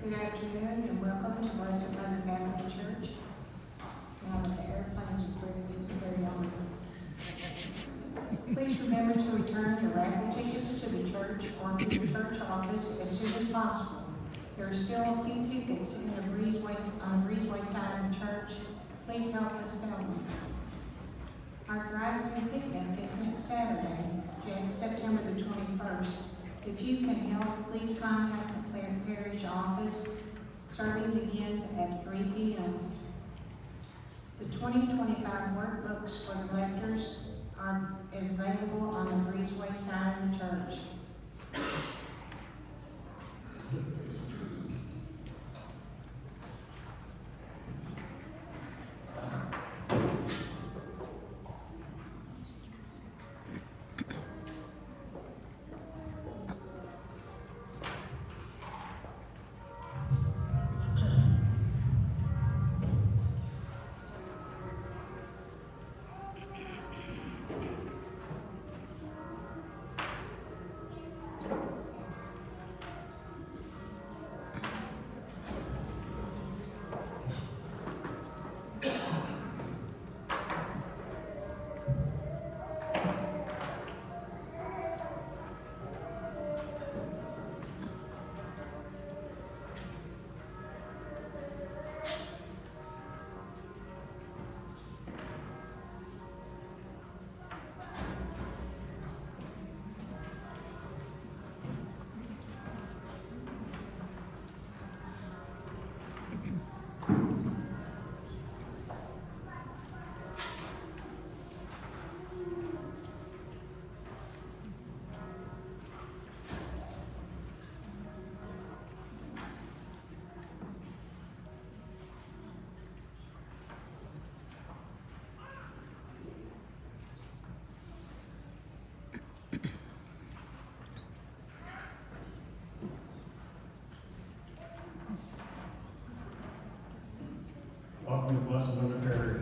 Good afternoon and welcome to Blessed Mother Catholic Church. Now that the airplanes are pretty, we can carry on. Please remember to return your raffle tickets to the church or to the church office as soon as possible. There are still a few tickets in the on the breezeway side of the church. Please help us sell them. Our drive-through picnic is next Saturday, September the 21st. If you can help, please contact the parish office. Serving begins at 3 p.m. The 2025 workbooks for the lectors is available on the breezeway side of the church. Welcome to Blessed Mother Parish.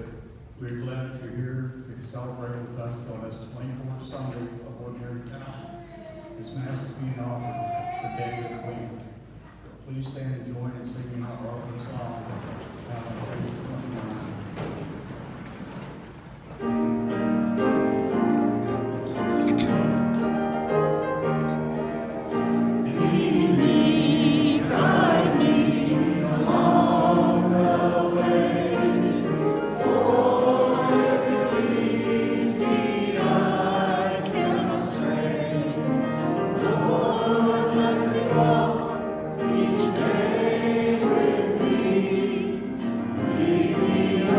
We're glad that you're here to celebrate with us on this 24th Sunday of Ordinary Time. This Mass is being offered for Day of the Week. Please stand and join in singing our opening song found on page 29. Each day with thee, lead me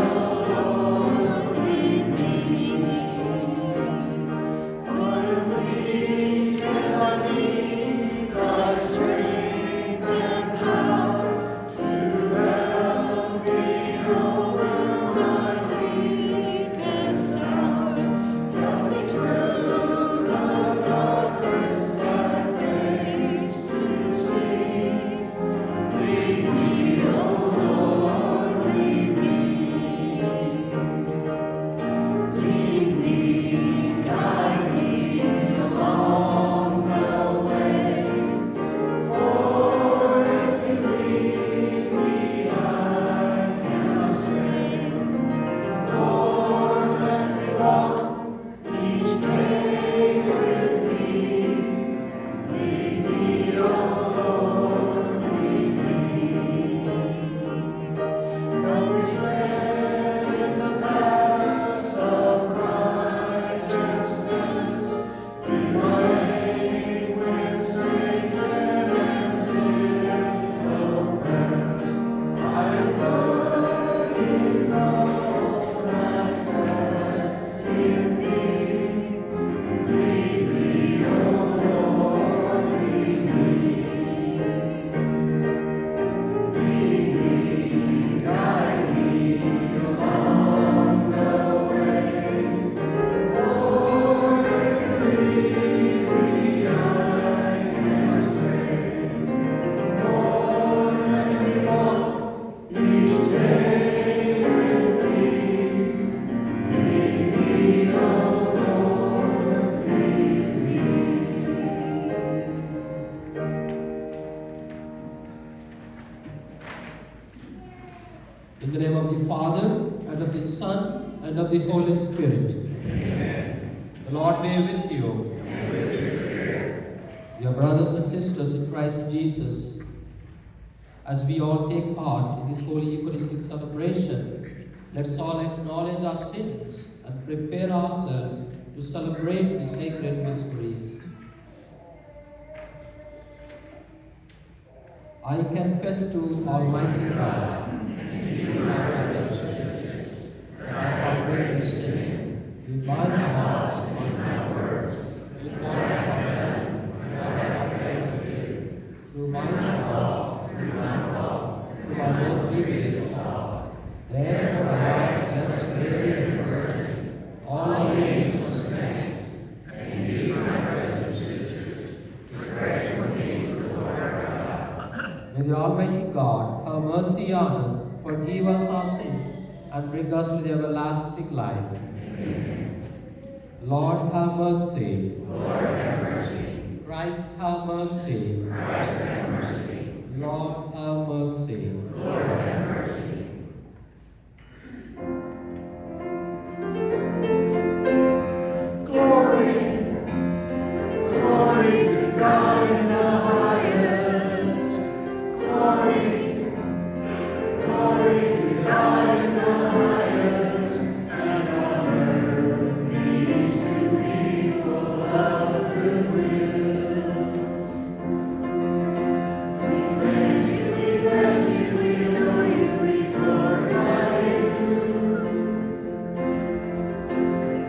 In the name of the Father, and of the Son, and of the Holy Spirit. Amen. The Lord be with you. And with your spirit. Dear brothers and sisters in Christ Jesus, as we all take part in this holy Eucharistic celebration, let's all acknowledge our sins and prepare ourselves to celebrate the sacred mysteries. I confess to Almighty God and to you, my brothers and sisters, that I have greatly sinned in my thoughts, in my words, in what I have done, and what I have failed to do, through my fault, through my most grievous fault. Therefore I ask Blessed Mary, the Virgin, all the angels and saints, and you, my brothers and sisters, to pray for me to the Lord our God. May the Almighty God have mercy on us, forgive us our sins, and bring us to the everlasting life. Amen. Lord have mercy. Lord have mercy. Christ have mercy. Christ have mercy. Lord have mercy. Lord have mercy. Glory, glory to God in the highest. Glory, glory to God in the highest. And on earth peace to people of good will. We praise you, we bless you, we honor you, we glorify you.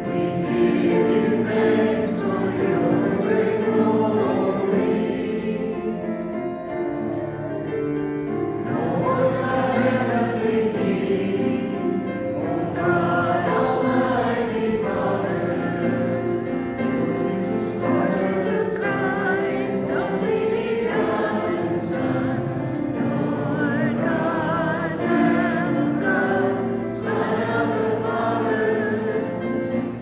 We give you thanks for your great glory. Lord God, heavenly King, O God, Almighty Father, Lord Jesus Christ, only begotten Son, Lord God, Lamb of God, Son of the Father,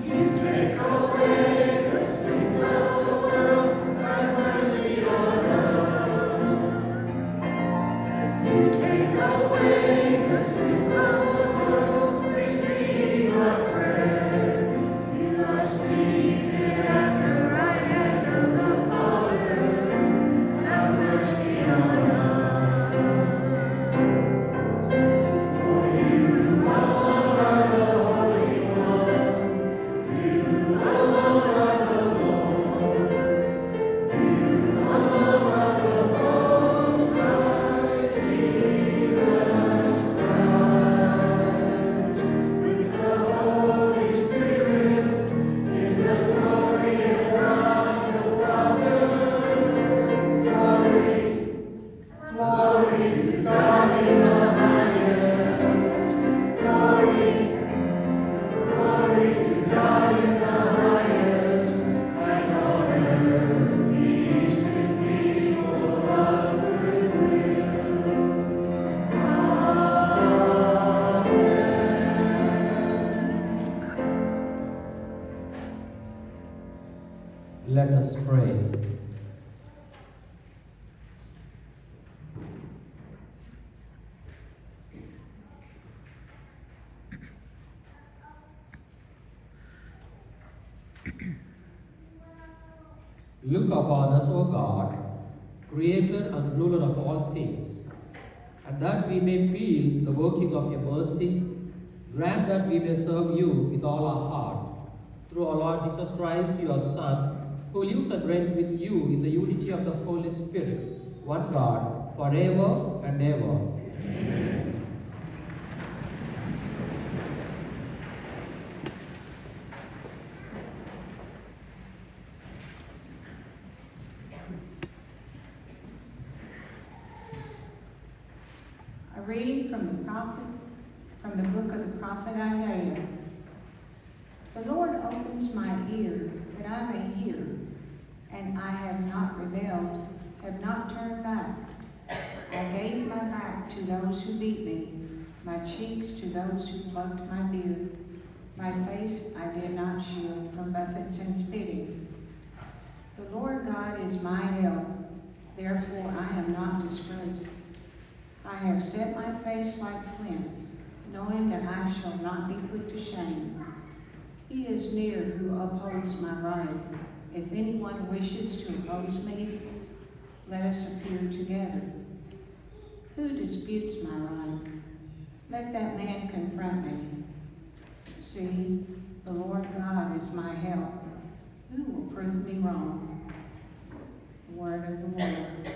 you take away the sins of the world, have mercy on us. You take away the sins of the world, receive our prayer. You are seated at the right hand of the Father, have mercy on us. For you alone are the Holy One, you alone are the Lord, you alone are the Most High, Jesus Christ, with the Holy Spirit, in the glory of God the Father. Glory, glory to God in the highest. Glory, glory to God in the highest, and on earth peace to people of good will. Let us pray. Look upon us, O God, Creator and Ruler of all things, and that we may feel the working of your mercy, grant that we may serve you with all our heart. Through our Lord Jesus Christ, your Son, who lives and reigns with you in the unity of the Holy Spirit, one God, forever and ever. Amen. A reading from the book of the prophet Isaiah. The Lord opens my ear that I may hear, and I have not rebelled, have not turned back. I gave my back to those who beat me, my cheeks to those who plucked my beard. My face I did not shield from buffets and spitting. The Lord God is my help, therefore I am not disgraced. I have set my face like flint, knowing that I shall not be put to shame. He is near who upholds my right. If anyone wishes to oppose me, let us appear together. Who disputes my right? Let that man confront me. See, the Lord God is my help. Who will prove me wrong? The word of the Lord.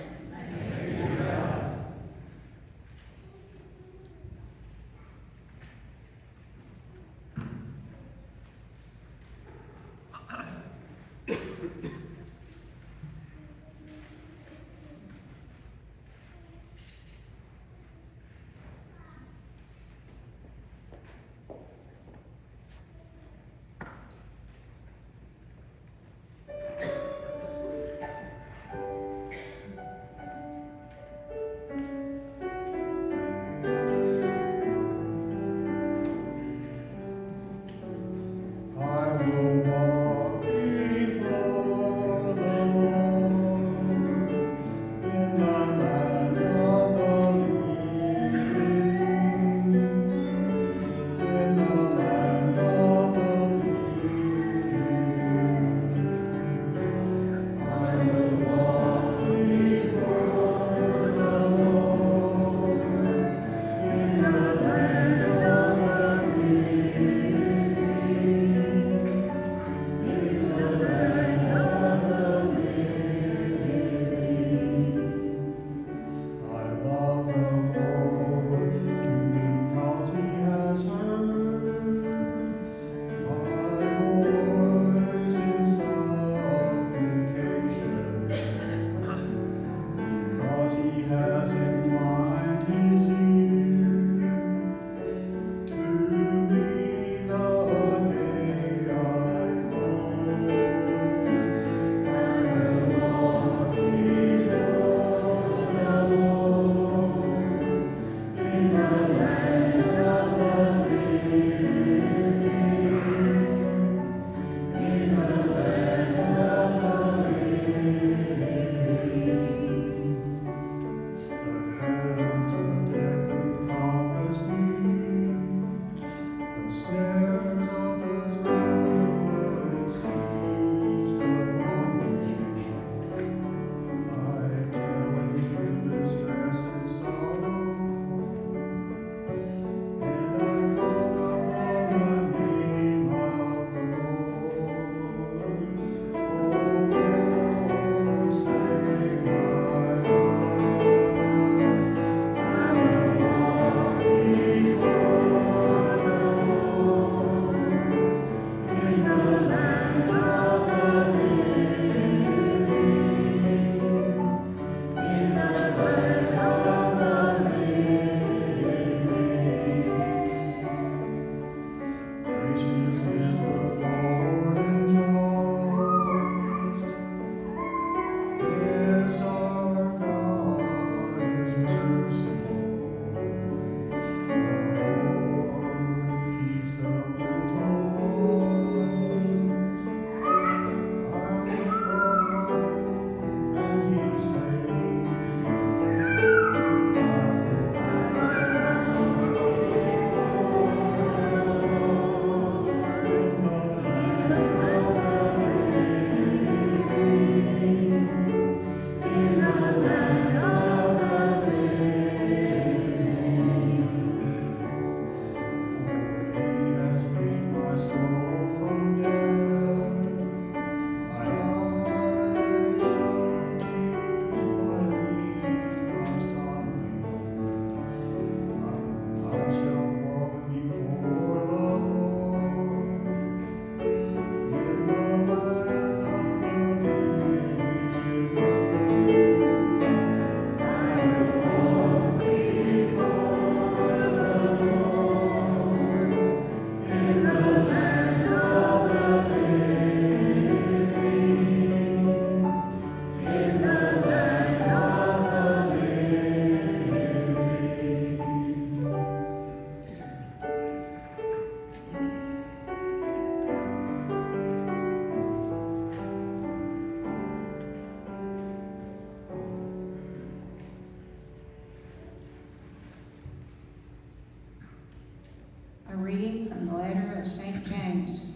reading from the letter of St. James.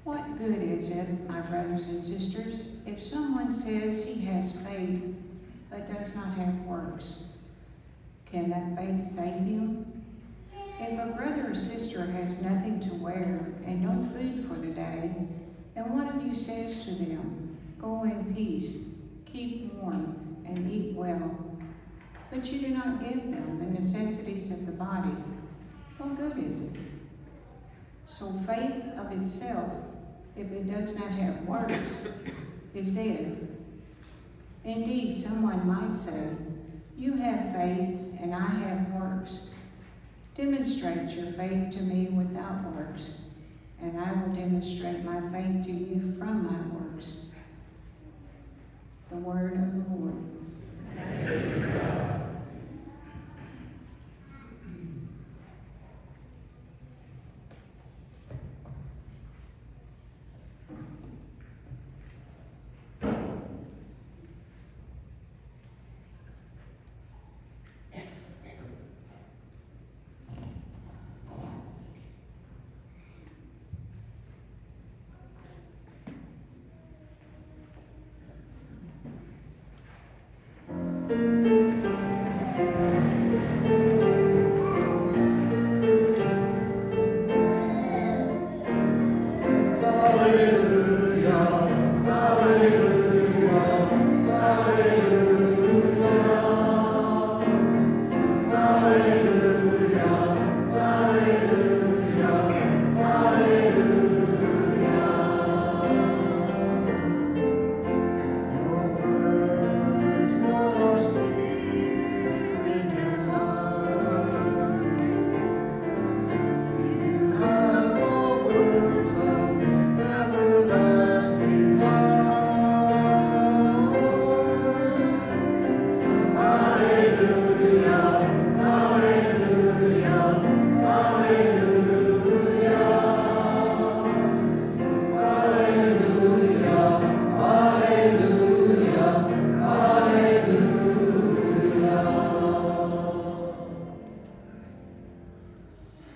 What good is it, my brothers and sisters, if someone says he has faith but does not have works? Can that faith save him? If a brother or sister has nothing to wear and no food for the day, and one of you says to them, "Go in peace, keep warm, and eat well," but you do not give them the necessities of the body, what good is it? So faith of itself, if it does not have works, is dead. Indeed, someone might say, "You have faith and I have works. Demonstrate your faith to me without works, and I will demonstrate my faith to you from my works." The word of the Lord.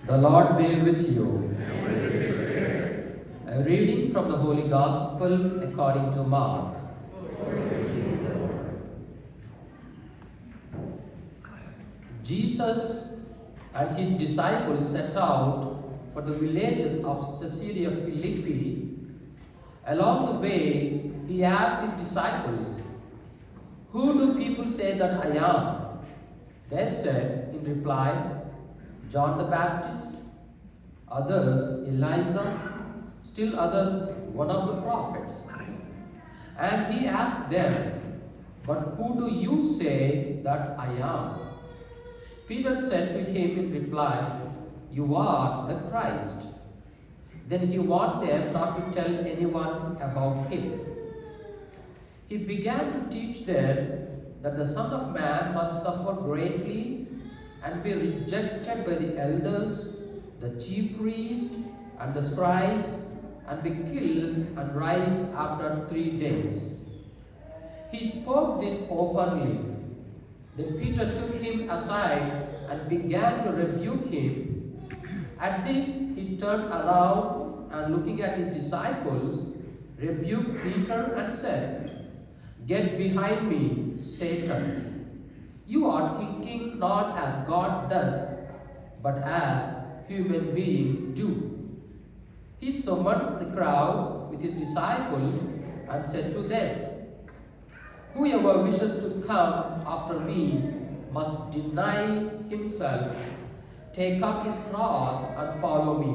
The Lord be with you. A reading from the Holy Gospel according to Mark. Jesus and his disciples set out for the villages of Caesarea Philippi. Along the way, he asked his disciples, "Who do people say that I am?" They said in reply, "John the Baptist, others Elijah, still others one of the prophets." And he asked them, "But who do you say that I am?" Peter said to him in reply, "You are the Christ." Then he warned them not to tell anyone about him. He began to teach them that the Son of Man must suffer greatly and be rejected by the elders, the chief priests, and the scribes, and be killed and rise after 3 days. He spoke this openly. Then Peter took him aside and began to rebuke him. At this, he turned around and, looking at his disciples, rebuked Peter and said, "Get behind me, Satan. You are thinking not as God does, but as human beings do." He summoned the crowd with his disciples and said to them, "Whoever wishes to come after me must deny himself, take up his cross and follow me.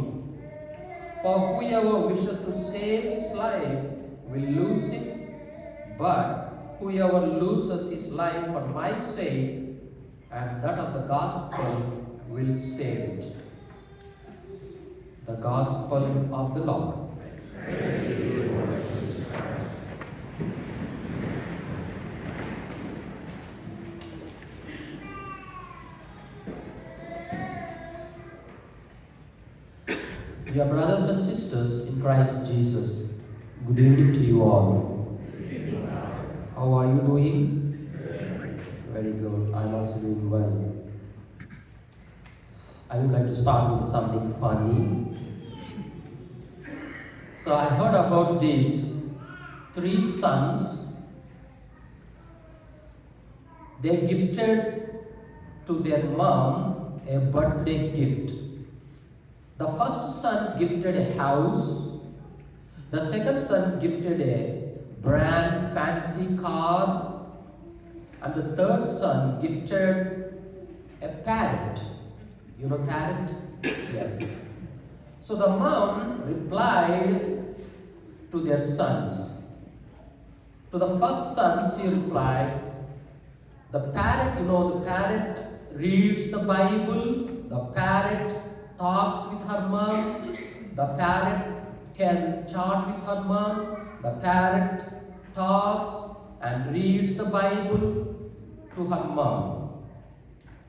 For whoever wishes to save his life will lose it, but whoever loses his life for my sake and that of the gospel will save it." The Gospel of the Lord. Dear brothers and sisters in Christ Jesus, good evening to you all. How are you doing? Very good. I'm also doing well. I would like to start with something funny. So I heard about these 3 sons. They gifted to their mom a birthday gift. The first son gifted a house. The second son gifted a brand fancy car. And the third son gifted a parrot. You know parrot? Yes. So the mom replied to their sons. To the first son, she replied, the parrot reads the Bible, the parrot talks with her mom, the parrot can chat with her mom, the parrot talks and reads the Bible to her mom.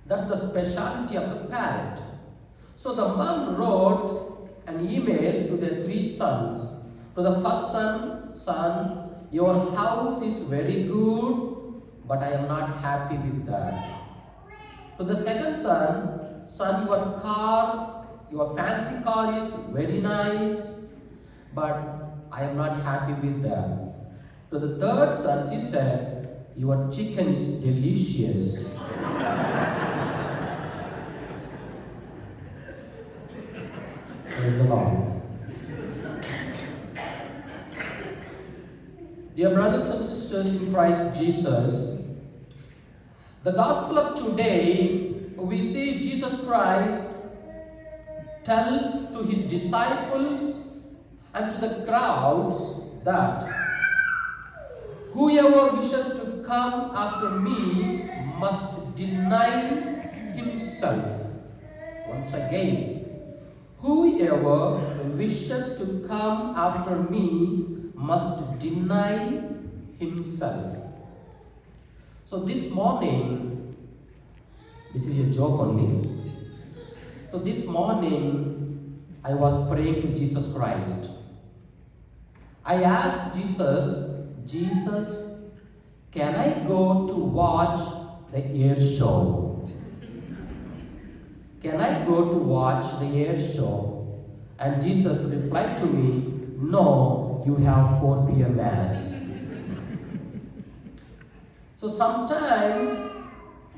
That's the specialty of the parrot. So the mom wrote an email to their 3 sons. To the first son, your house is very good, but I am not happy with that. To the second son, your fancy car is very nice, but I am not happy with that. To the third son, she said, your chicken is delicious. Praise the Lord. Dear brothers and sisters in Christ Jesus, the gospel of today, we see Jesus Christ tells to his disciples and to the crowds that whoever wishes to come after me must deny himself. Once again, whoever wishes to come after me must deny himself. So this morning, this is a joke only. So this morning, I was praying to Jesus Christ. I asked Jesus, can I go to watch the air show? Can I go to watch the air show? And Jesus replied to me, no, you have 4 p.m. mass. So sometimes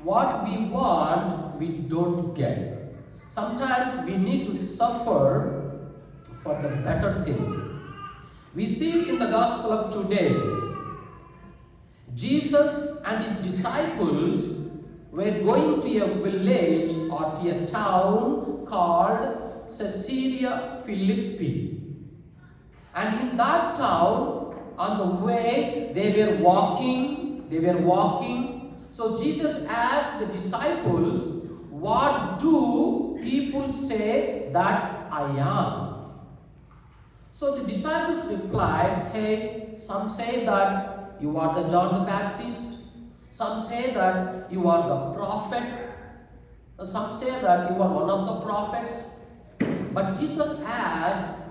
what we want, we don't get. Sometimes we need to suffer for the better thing. We see in the gospel of today, Jesus and his disciples were going to a village or to a town called Caesarea Philippi. And in that town, on the way, they were walking. So Jesus asked the disciples, what do people say that I am? So the disciples replied, hey, some say that you are the John the Baptist. Some say that you are the prophet. Some say that you are one of the prophets. But Jesus asked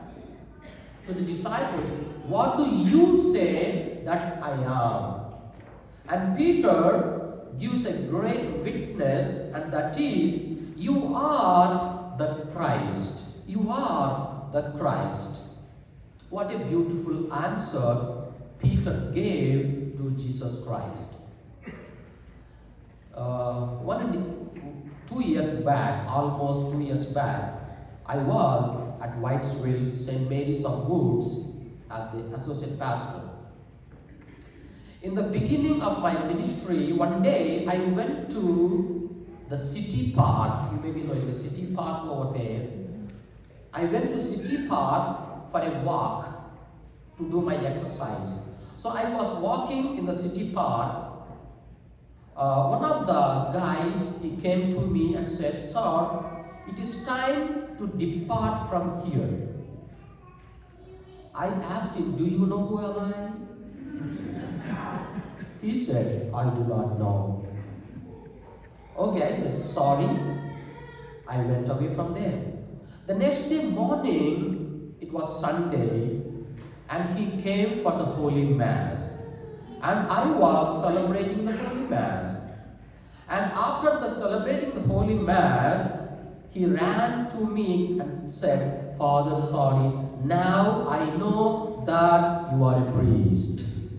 to the disciples, what do you say that I am? And Peter gives a great witness, and that is, you are the Christ. You are the Christ. What a beautiful answer Peter gave to Jesus Christ. 2 years back, almost 2 years back, I was at Whitesville, St. Mary's of Woods as the associate pastor. In the beginning of my ministry, one day I went to the city park. You may be knowing the city park over there. I went to city park for a walk to do my exercise. So I was walking in the city park. One of the guys, he came to me and said, sir, it is time to depart from here. I asked him, do you know who am I? He said, I do not know. Okay, I said, sorry. I went away from there. The next day morning, it was Sunday, and he came for the Holy Mass. And I was celebrating the Holy Mass. And after the celebrating the Holy Mass, he ran to me and said, Father, sorry, now I know that you are a priest.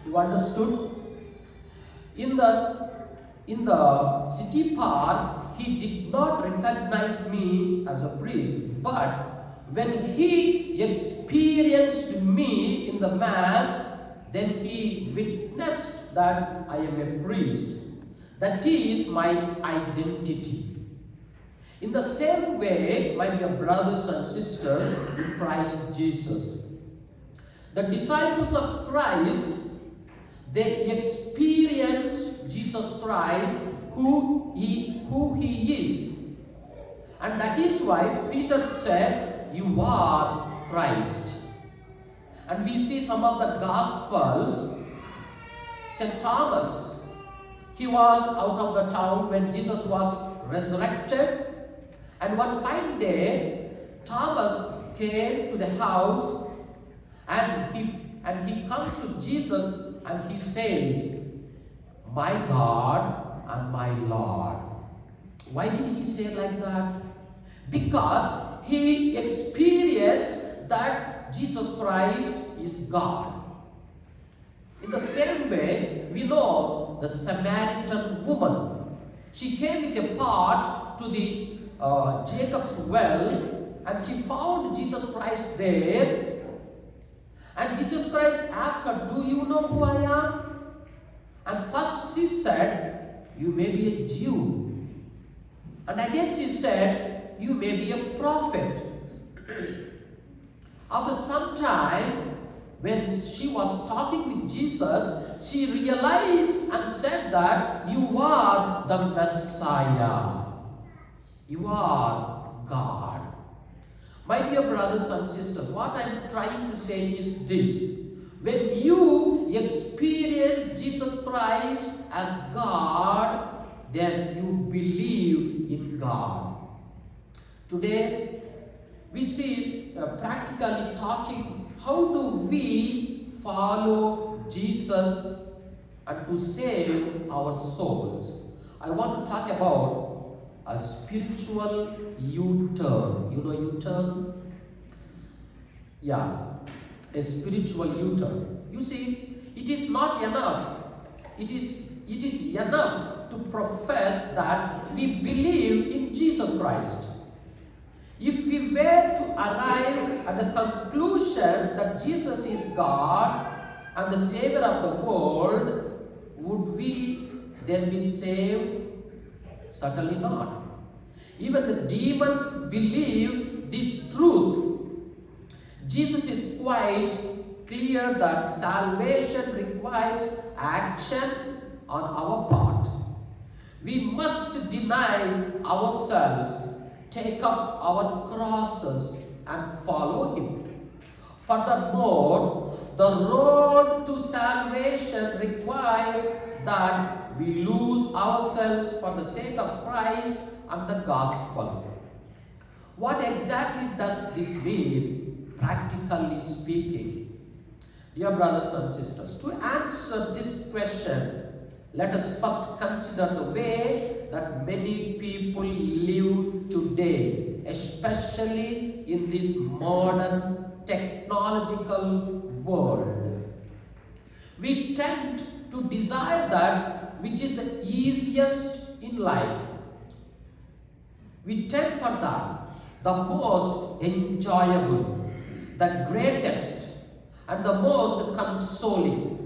You understood? In the city park, he did not recognize me as a priest, but when he experienced me in the mass, then he witnessed that I am a priest. That is my identity. In the same way, my dear brothers and sisters in Christ Jesus, the disciples of Christ, they experience Jesus Christ, who he is. And that is why Peter said, you are Christ. And we see some of the Gospels. St. Thomas, he was out of the town when Jesus was resurrected. And one fine day, Thomas came to the house and he comes to Jesus and he says, my God and my Lord. Why did he say like that? Because he experienced that Jesus Christ is God. In the same way, we know the Samaritan woman. She came with a pot to the Jacob's well, and she found Jesus Christ there. And Jesus Christ asked her, do you know who I am? And first she said, you may be a Jew. And again she said, you may be a prophet. After some time, when she was talking with Jesus, she realized and said that you are the Messiah. You are God. My dear brothers and sisters, what I am trying to say is this. When you experience Jesus Christ as God, then you believe in God. Today, we see practically talking, how do we follow Jesus and to save our souls? I want to talk about a spiritual U-turn. You know U-turn? Yeah, a spiritual U-turn. You see, it is not enough. It is enough to profess that we believe in Jesus Christ. If we were to arrive at the conclusion that Jesus is God and the Savior of the world, would we then be saved? Certainly not. Even the demons believe this truth. Jesus is quite clear that salvation requires action on our part. We must deny ourselves, take up our crosses and follow Him. Furthermore, the road to salvation requires that we lose ourselves for the sake of Christ and the gospel. What exactly does this mean, practically speaking? Dear brothers and sisters, to answer this question, let us first consider the way that many people live today, especially in this modern technological world. We tend to desire that which is the easiest in life. We tend for that, the most enjoyable, the greatest, and the most consoling.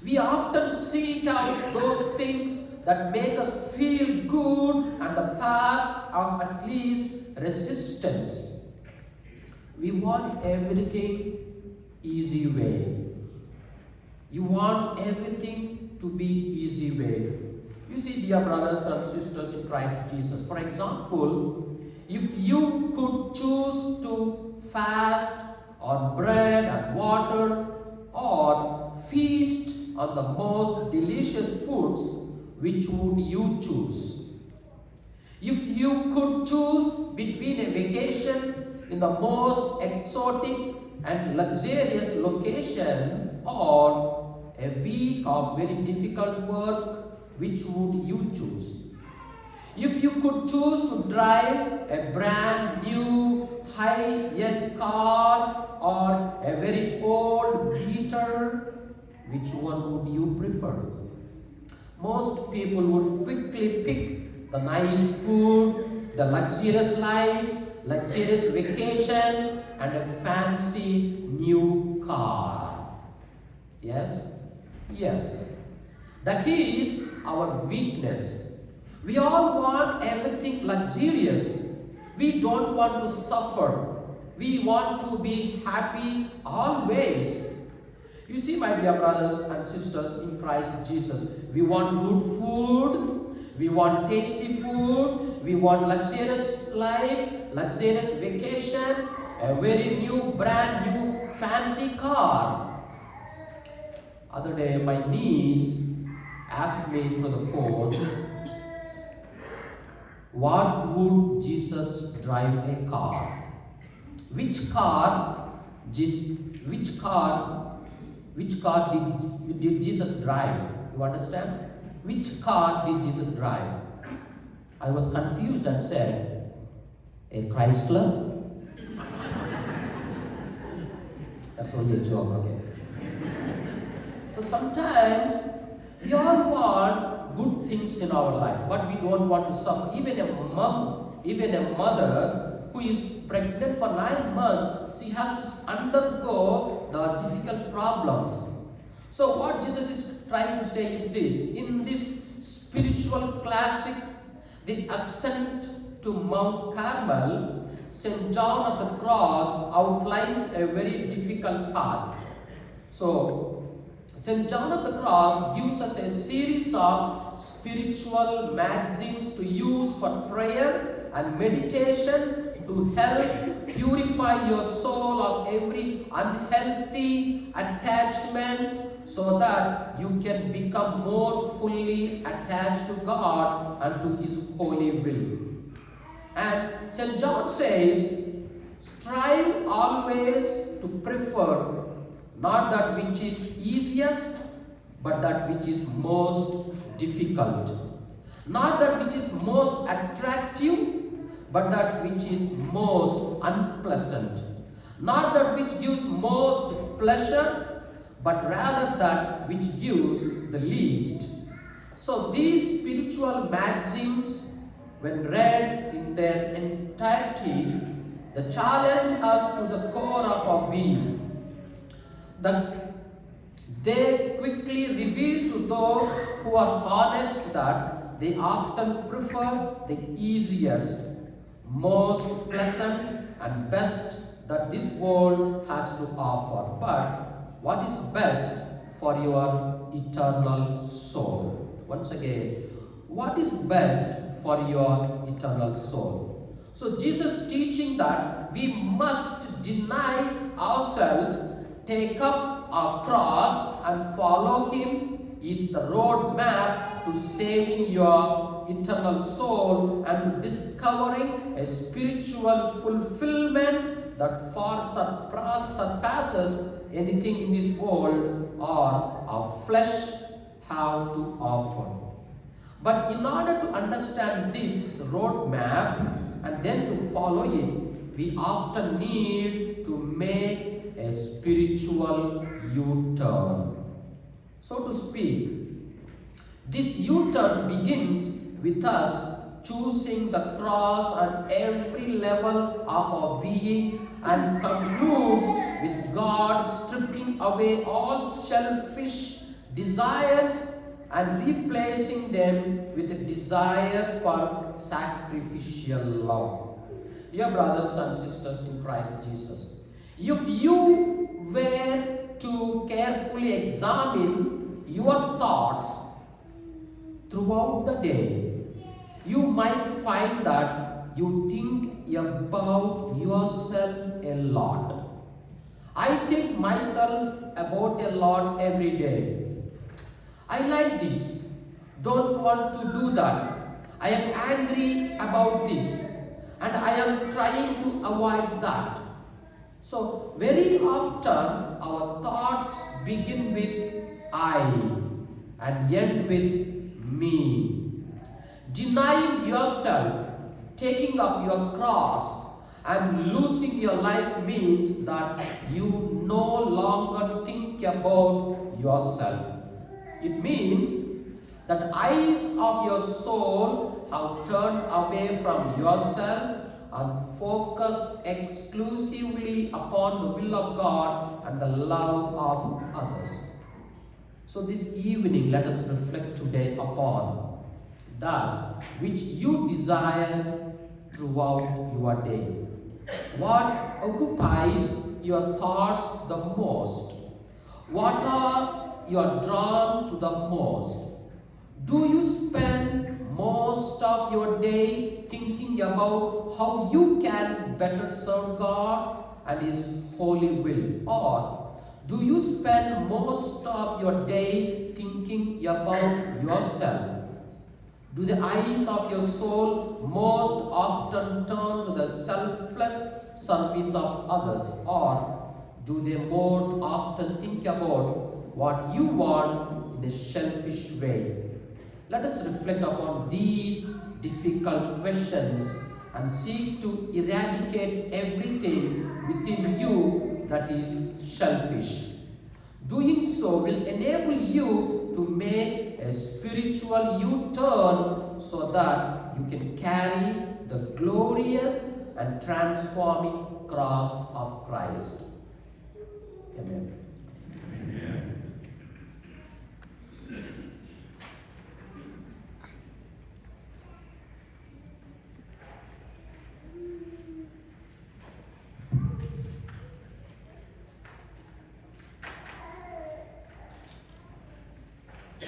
We often seek out those things that make us feel good and the path of at least resistance. We want everything easy way. You want everything to be easy way. You see, dear brothers and sisters in Christ Jesus, for example, if you could choose to fast on bread and water or feast on the most delicious foods, which would you choose? If you could choose between a vacation in the most exotic and luxurious location or a week of very difficult work, which would you choose? If you could choose to drive a brand new high-end car or a very old beater, which one would you prefer? Most people would quickly pick the nice food, the luxurious life, luxurious vacation, and a fancy new car. Yes? Yes. That is our weakness. We all want everything luxurious. We don't want to suffer. We want to be happy always. You see, my dear brothers and sisters in Christ Jesus, we want good food, we want tasty food, we want luxurious life, luxurious vacation, a very new, brand new, fancy car. Other day, my niece asked me through the phone, what would Jesus drive a car? Which car did Jesus drive? You understand? Which car did Jesus drive? I was confused and said, a Chrysler? That's only a joke, okay? So sometimes we all want good things in our life, but we don't want to suffer. Even a mother who is pregnant for 9 months, she has to undergo the difficult problems. So what Jesus is trying to say is this: in this spiritual classic, the ascent to Mount Carmel, St. John of the Cross outlines a very difficult path. So St. John of the Cross gives us a series of spiritual maxims to use for prayer and meditation to help purify your soul of every unhealthy attachment so that you can become more fully attached to God and to His holy will. And St. John says, strive always to prefer not that which is easiest, but that which is most difficult. Not that which is most attractive, but that which is most unpleasant. Not that which gives most pleasure, but rather that which gives the least. So these spiritual maxims, when read in their entirety, they challenge us to the core of our being. They quickly reveal to those who are honest that they often prefer the easiest, most pleasant and best that this world has to offer. But what is best for your eternal soul? Once again, what is best for your eternal soul? So Jesus teaching that we must deny ourselves, take up our cross and follow Him is the roadmap to saving your eternal soul and to discovering a spiritual fulfillment that far surpasses anything in this world or our flesh have to offer. But in order to understand this roadmap and then to follow it, we often need to make a spiritual U-turn. So to speak, this U-turn begins with us choosing the cross on every level of our being and concludes with God stripping away all selfish desires and replacing them with a desire for sacrificial love. Dear brothers and sisters in Christ Jesus, if you were to carefully examine your thoughts throughout the day, you might find that you think about yourself a lot. I think myself about a lot every day. I like this, don't want to do that. I am angry about this, and I am trying to avoid that. So very often our thoughts begin with I and end with me. Denying yourself, taking up your cross, and losing your life means that you no longer think about yourself. It means that eyes of your soul have turned away from yourself and focused exclusively upon the will of God and the love of others. So this evening, let us reflect today upon that which you desire throughout your day. What occupies your thoughts the most? What are you drawn to the most? Do you spend most of your day thinking about how you can better serve God and His holy will? Or do you spend most of your day thinking about yourself? Do the eyes of your soul most often turn to the selfless service of others, or do they more often think about what you want in a selfish way? Let us reflect upon these difficult questions and seek to eradicate everything within you that is selfish. Doing so will enable you to make a spiritual U-turn so that you can carry the glorious and transforming cross of Christ. Amen.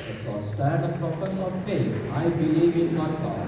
Let's all stand and profess our faith. I believe in one God.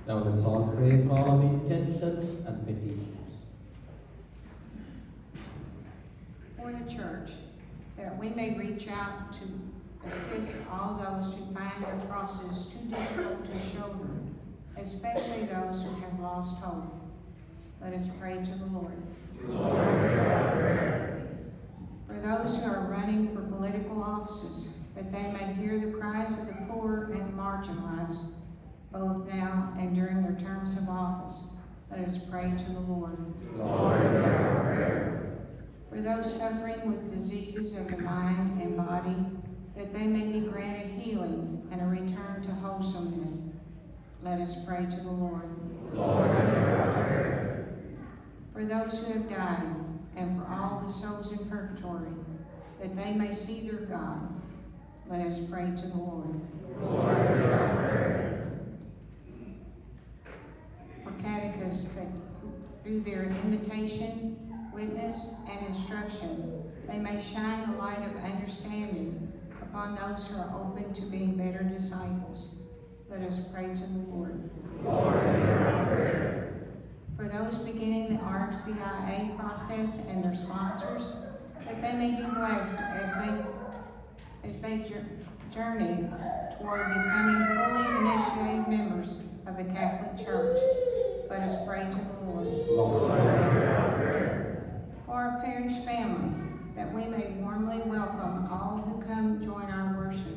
Now let's all pray for all our intentions and petitions. For the church, that we may reach out to assist all those who find their crosses too difficult to shoulder, especially those who have lost hope. Let us pray to the Lord. Lord, hear our prayer. For those who are running for political offices, that they may hear the cries of the poor and the marginalized, both now and during their terms of office. Let us pray to the Lord. Lord, hear our prayer. For those suffering with diseases of the mind and body, that they may be granted healing and a return to wholesomeness. Let us pray to the Lord. Lord, hear our prayer. For those who have died, and for all the souls in purgatory, that they may see their God. Let us pray to the Lord. Lord, hear our prayer. For catechists, that through their invitation, witness, and instruction, they may shine the light of understanding upon those who are open to being better disciples. Let us pray to the Lord. Lord, hear our prayer. For those beginning the RCIA process and their sponsors, that they may be blessed as they journey toward becoming fully initiated members of the Catholic Church. Let us pray to the Lord. Lord, For our parish family, that we may warmly welcome all who come join our worship.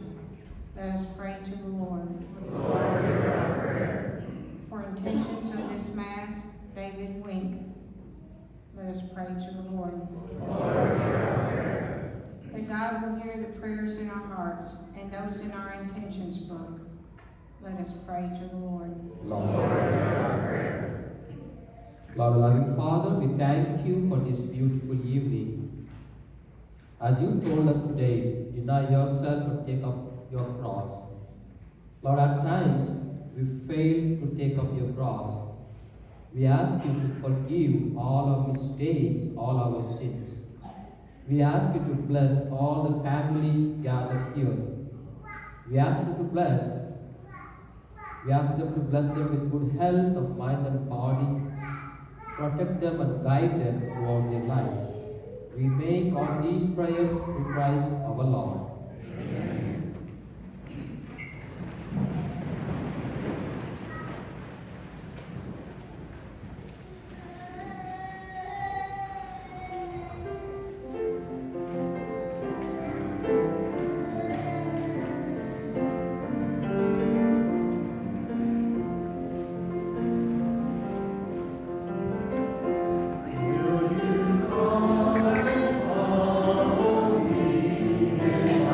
Let us pray to the Lord. For intentions of this Mass, David Wink. Let us pray to the Lord. That God will hear the prayers in our hearts and those in our intentions book. Let us pray to the Lord. Lord, loving Father, we thank you for this beautiful evening. As you told us today, deny yourself and take up your cross. Lord, at times we fail to take up your cross. We ask you to forgive all our mistakes, all our sins. We ask you to bless all the families gathered here. We ask them to bless them with good health of mind and body, protect them and guide them throughout their lives. We make all these prayers through Christ our Lord. Will you come and follow me?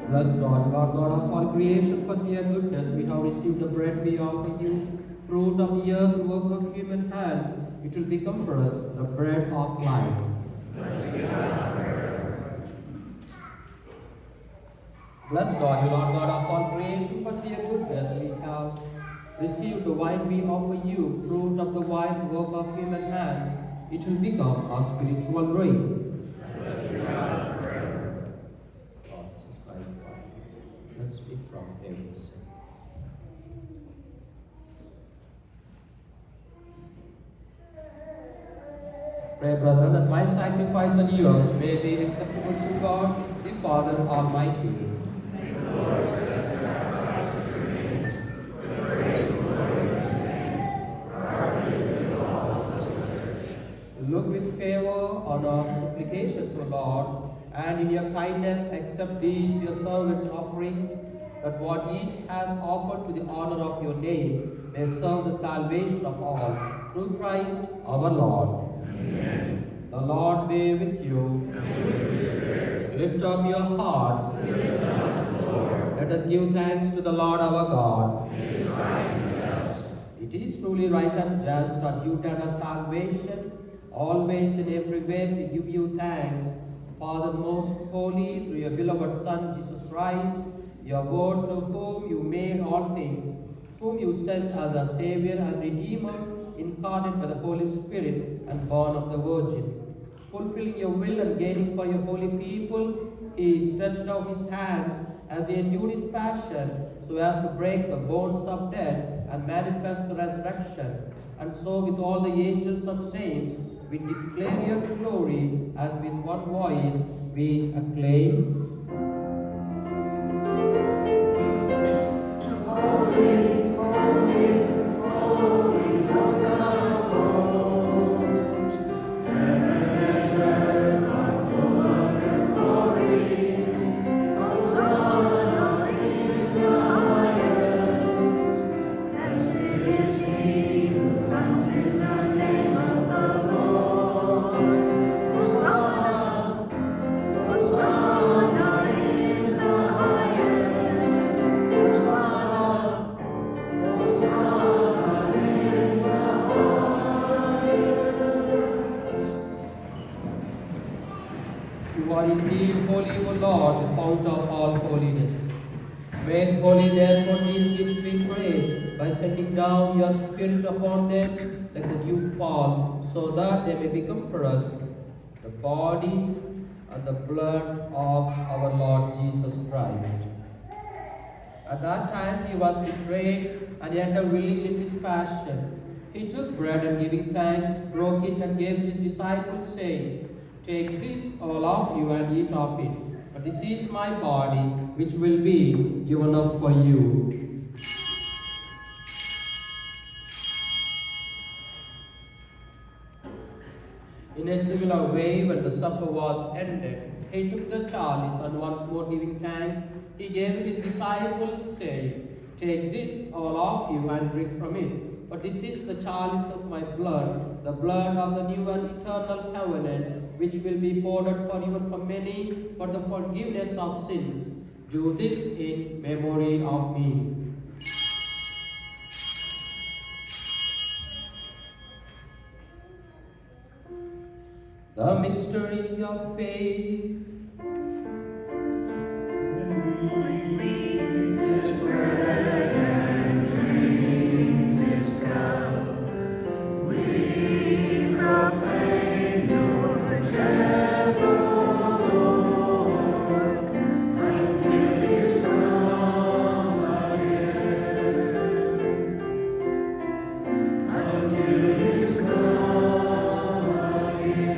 Bless God, Lord God of all creation, for through your goodness we have received the bread we offer you, fruit of the earth, work of human hands. It will become for us the bread of life. Bless God, you Lord God of all creation, for through your goodness we have received the wine we offer you, fruit of the vine, work of human hands. It will become our spiritual drink. Let's speak from hymns. Pray, brethren, that my sacrifice and yours may be acceptable to God, the Father Almighty. Look with favor on our supplications, O Lord, and in your kindness accept these your servants' offerings, that what each has offered to the honor of your name may serve the salvation of all, through Christ our Lord. Amen. The Lord be with you. And with your spirit. Lift up your hearts. We lift up to the Lord. Let us give thanks to the Lord our God. It is right and just. It is truly right and just that you grant us salvation, always and every way to give you thanks, Father most holy, through your beloved Son, Jesus Christ, your word through whom you made all things, whom you sent as our Savior and Redeemer, incarnate by the Holy Spirit and born of the Virgin. Fulfilling your will and gaining for your holy people, he stretched out his hands as he endured his passion, so as to break the bonds of death and manifest the resurrection. And so with all the angels and saints, we declare your glory, as with one voice we acclaim. Holy, holy, holy, Lord God of hosts. Heaven and earth are full of your glory. Hosanna in the highest. Blessed is he who comes in the name of the Lord. Hosanna, Hosanna in the highest. Hosanna, Hosanna in the highest. You are indeed holy, O Lord, the fount of all holiness. Make holy therefore these gifts, we pray, by sending down your Spirit upon them, let the dew fall, so that they may become for us the body and the blood of our Lord Jesus Christ. At that time he was betrayed, and he entered willingly in his passion. He took bread, and giving thanks, broke it and gave his disciples, saying, Take this, all of you, and eat of it. But this is my body, which will be given up for you. In a similar way, when the supper was ended, he took the chalice, and once more giving thanks, he gave it his disciples, saying, Take this, all of you, and drink from it. But this is the chalice of my blood, the blood of the new and eternal covenant, which will be poured out for you and for many for the forgiveness of sins. Do this in memory of me. The mystery of faith. When we eat this bread and drink this cup, we proclaim your death, O Lord, until you come again. Until you come again.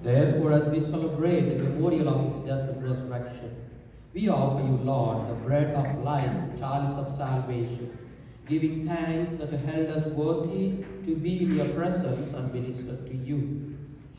Therefore, as we celebrate the memorial of his death and resurrection, we offer you, Lord, the bread of life, the chalice of salvation, giving thanks that you held us worthy to be in your presence and minister to you.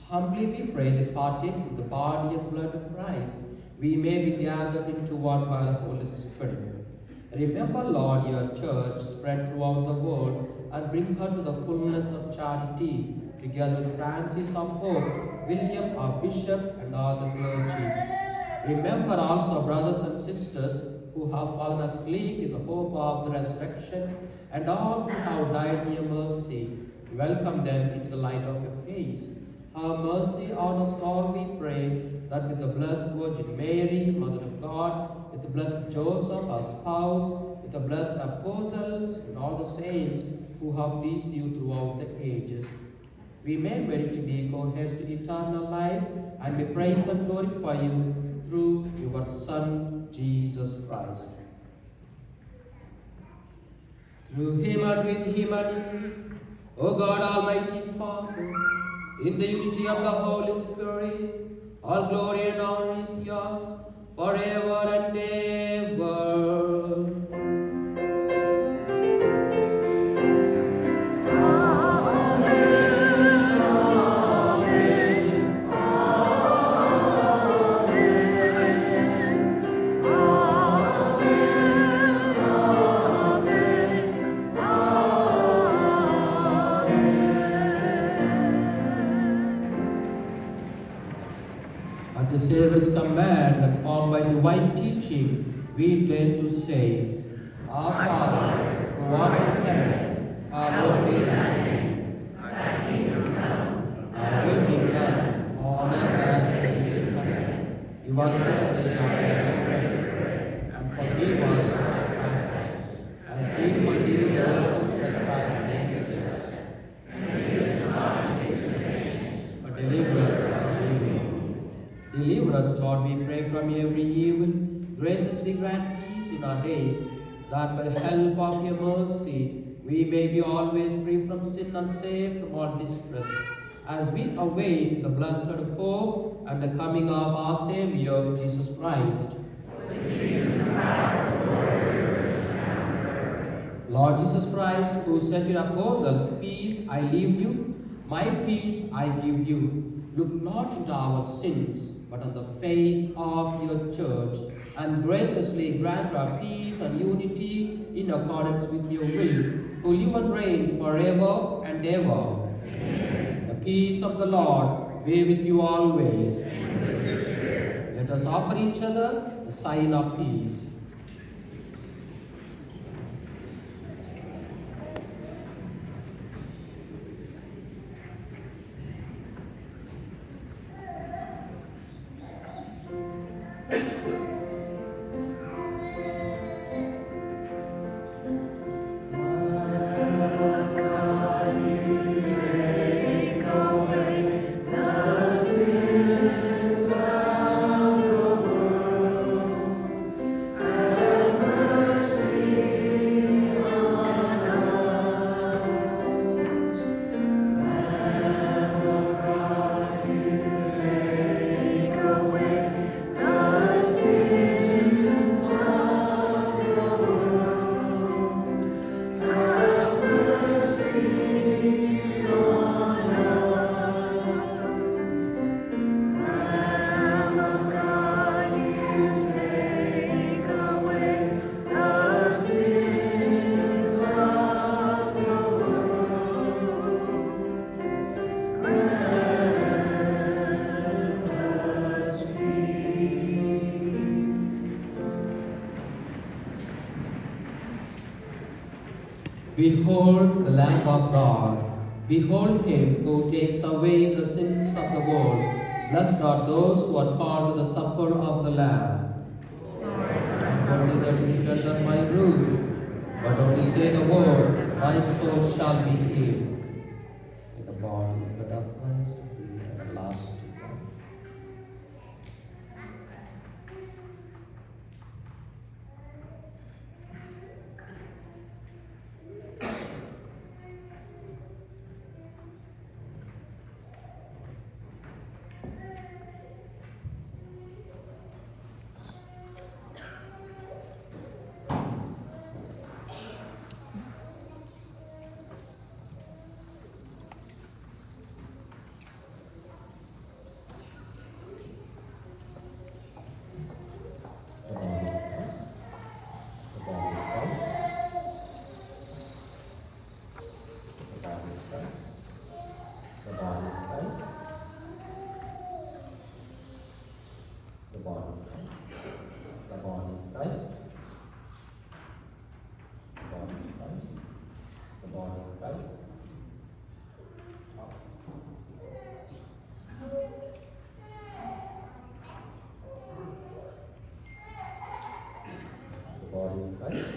Humbly we pray that partaking the body and blood of Christ, we may be gathered into one by the Holy Spirit. Remember, Lord, your church spread throughout the world, and bring her to the fullness of charity, together with Francis our Pope, William our Bishop, and all the clergy. Remember also brothers and sisters who have fallen asleep in the hope of the resurrection, and all who have died in your mercy. Welcome them into the light of your face. Have mercy on us all, we pray, that with the blessed Virgin Mary, Mother of God, with the blessed Joseph, our spouse, with the blessed apostles, and all the saints who have pleased you throughout the ages, we may merit to be co-heirs to eternal life, and may praise and glorify you through your Son, Jesus Christ. Through him and with him and in him, O God, Almighty Father, in the unity of the Holy Spirit, all glory and honor is yours forever and ever. At the Saviour's command and formed by divine teaching, we dare to say, Our Father, who art in heaven, hallowed be thy name. Thy kingdom come, thy will be done, on earth as it is in heaven. Give us this day our daily bread, and forgive us our trespasses, as we forgive those who trespass against us. And lead us not into temptation, but deliver us from evil. Deliver us, Lord, we pray, from every evil. Graciously grant peace in our days, that by the help of your mercy we may be always free from sin and safe from all distress, as we await the blessed hope and the coming of our Saviour, Jesus Christ. Lord Jesus Christ, who said to your apostles, Peace I leave you, my peace I give you. Look not into our sins, but on the faith of your church, and graciously grant our peace and unity in accordance with your will, who live and reign forever and ever. Amen. The peace of the Lord be with you always. Let us offer each other the sign of peace. Behold the Lamb of God. Behold him who takes away the sins of the world. Blessed are those who are part of the supper of the Lamb. Not worthy that you should enter my roof, but only say the word, my soul shall be healed. May the body and blood of Christ be at last. body of Christ.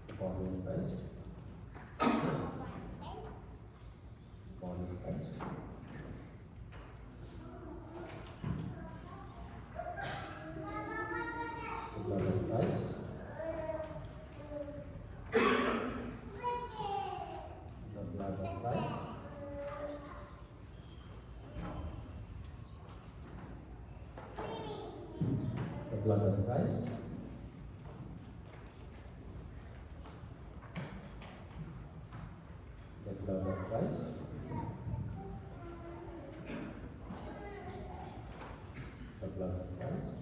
The body of Christ. Body of Christ. The blood of Christ. The blood of Christ. The blood of Christ. The blood of Christ. The blood of Christ.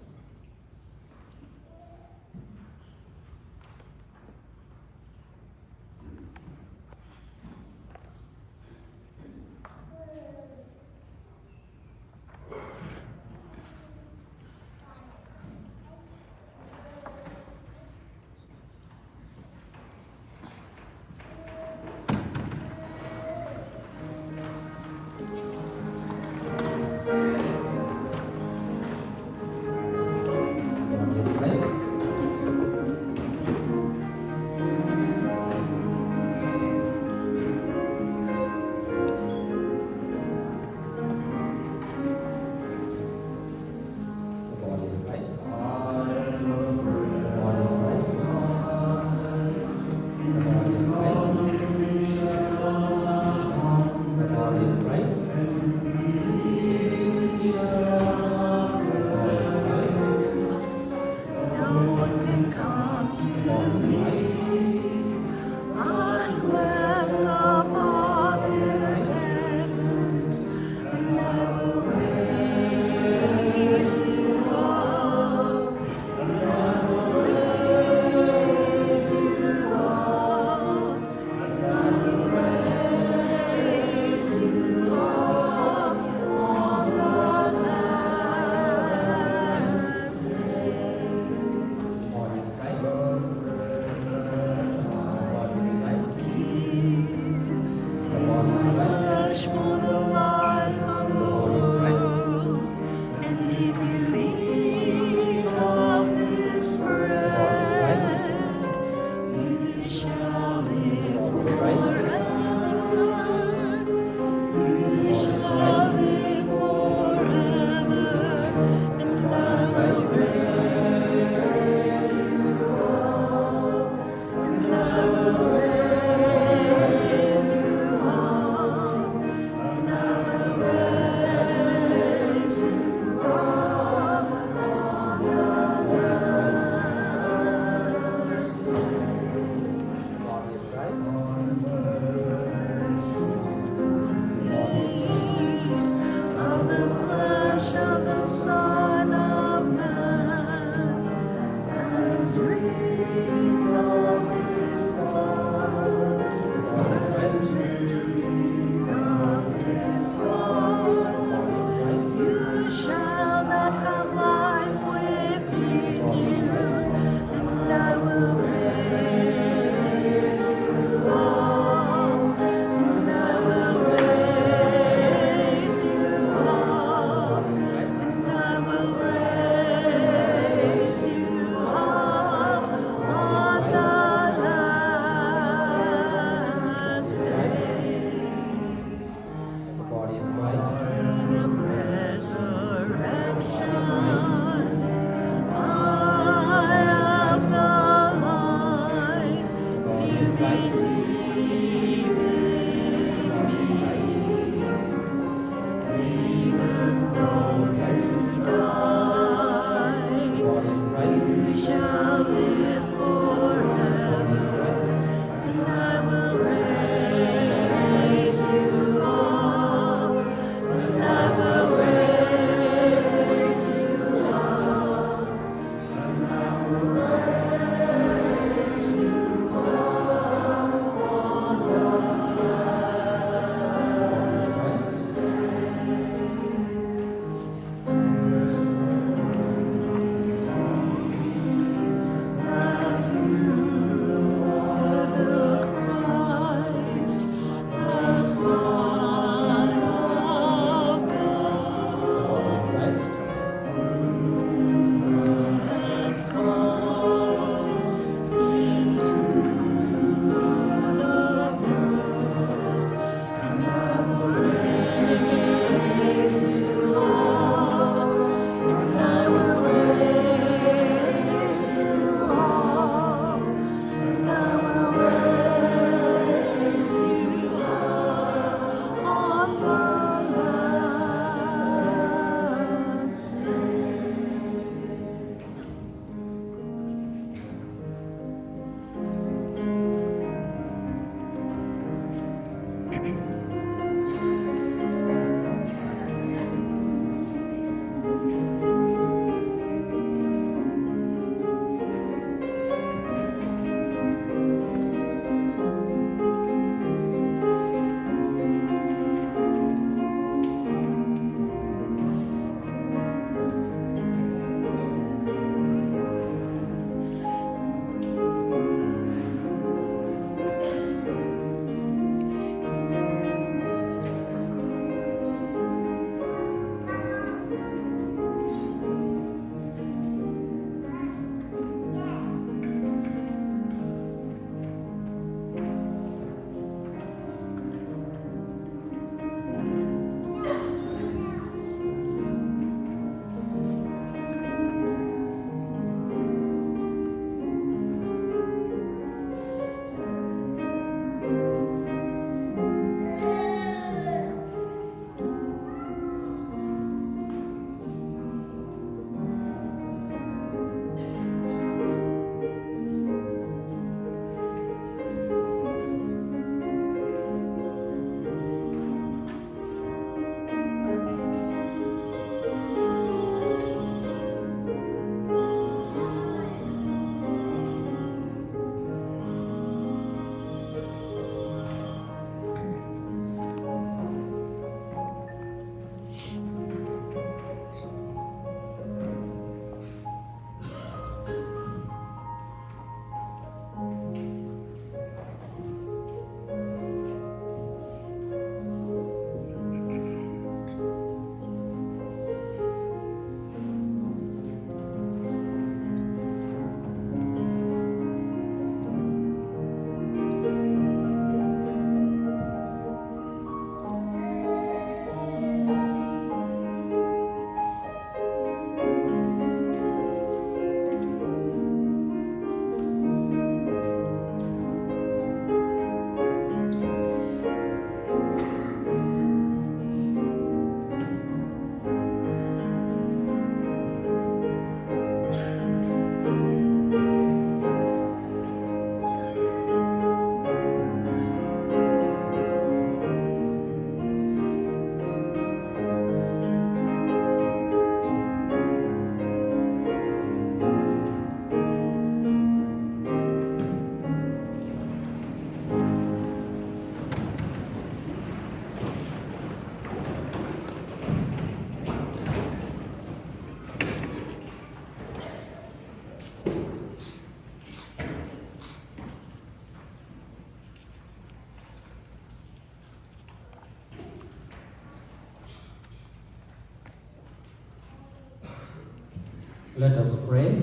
Let us pray.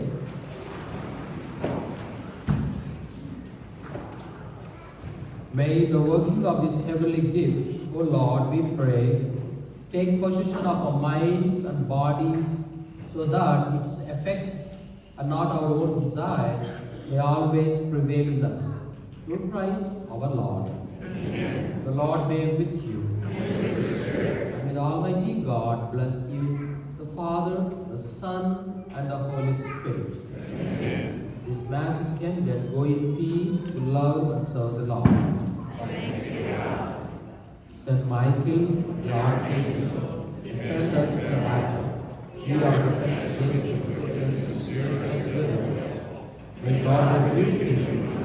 May the working of this heavenly gift, O Lord, we pray, take possession of our minds and bodies, so that its effects and not our own desires may always prevail in us. Through Christ our Lord. Amen. The Lord be with you. And may the Almighty God bless you, the Father, the Son, and the Holy Spirit. Amen. This Mass is ended. Go in peace to love and serve the Lord. Saint Michael, the Archangel, defend us in battle. Be our defense against the wickedness and spirits of the devil. May God rebuke him